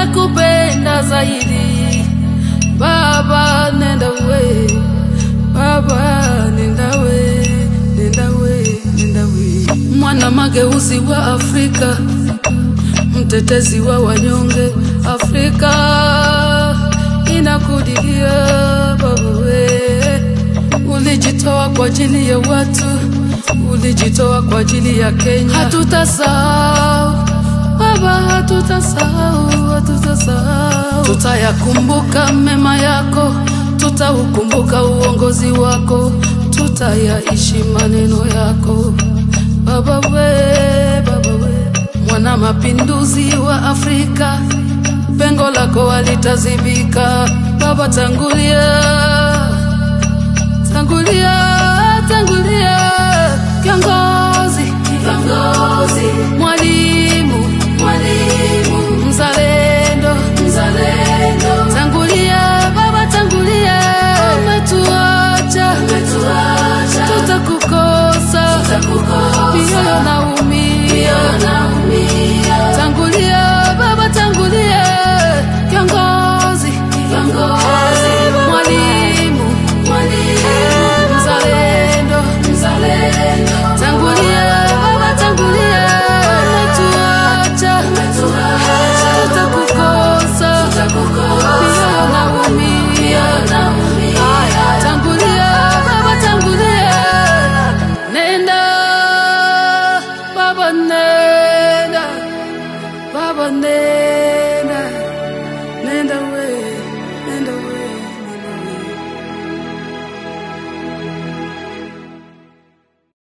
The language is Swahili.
nimekupenda zaidi. Baba nenda we, Baba nenda we, nenda we, nenda we. Mwana mageuzi wa Afrika, mtetezi wa wanyonge. Afrika inakudilia Baba we. Ulijitoa kwa ajili ya watu, ulijitoa kwa ajili ya Kenya. Hatutasahau Baba, hatutasahau, hatutasahau. Tutayakumbuka mema yako, tutaukumbuka uongozi wako, tutayaishi maneno yako Baba we, Baba we. Mwana mapinduzi wa Afrika, pengo lako halitazibika. Baba tangulia, tangulia, tangulia. Kiongozi, kiongozi. Mwalimu, mwalimu. Mzalendo, mzalendo. Tangulia Baba, tangulia. Umetuacha, umetuacha. Tutakukosa, tutakukosa. Mioyo naumia, mioyo naumia. Tangulia Baba, tangulia. Kiongozi, kiongozi. Mwalimu, mwalimu. Mzalendo, mzalendo. Tangulia Baba, tangulia. Umetuacha, umetuacha. Tutakukosa, tutakukosa. Mioyo naumia, mioyo naumia. Tangulia Baba, tangulia. Nenda Baba, nenda Baba, nenda, nenda we, nenda we.